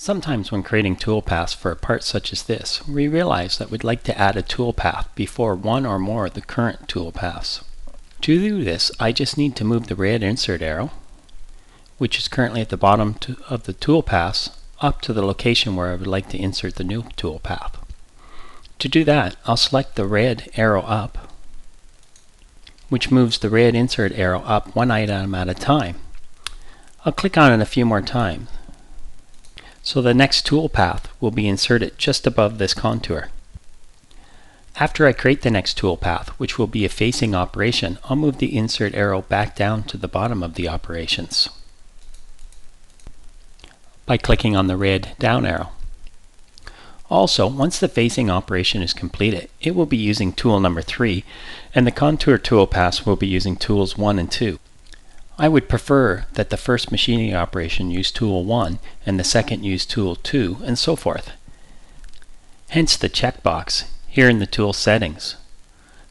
Sometimes when creating toolpaths for a part such as this, we realize that we'd like to add a toolpath before one or more of the current toolpaths. To do this, I just need to move the red insert arrow, which is currently at the bottom of the toolpaths, up to the location where I would like to insert the new toolpath. To do that, I'll select the red arrow up, which moves the red insert arrow up one item at a time. I'll click on it a few more times, so the next toolpath will be inserted just above this contour. After I create the next toolpath, which will be a facing operation, I'll move the insert arrow back down to the bottom of the operations by clicking on the red down arrow. Also, once the facing operation is completed, it will be using tool number 3, and the contour toolpaths will be using tools 1 and 2. I would prefer that the first machining operation use tool 1 and the second use tool 2, and so forth. Hence the checkbox here in the tool settings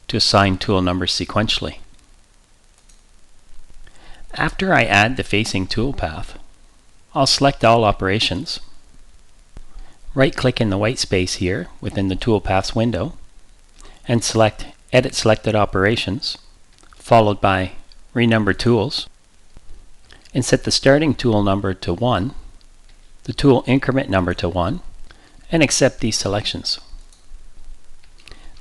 to assign tool numbers sequentially. After I add the facing toolpath, I'll select all operations, right-click in the white space here within the toolpaths window, and select Edit Selected Operations, followed by Renumber Tools, and set the starting tool number to 1, the tool increment number to 1, and accept these selections.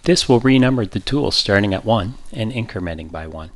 This will renumber the tools starting at 1 and incrementing by 1.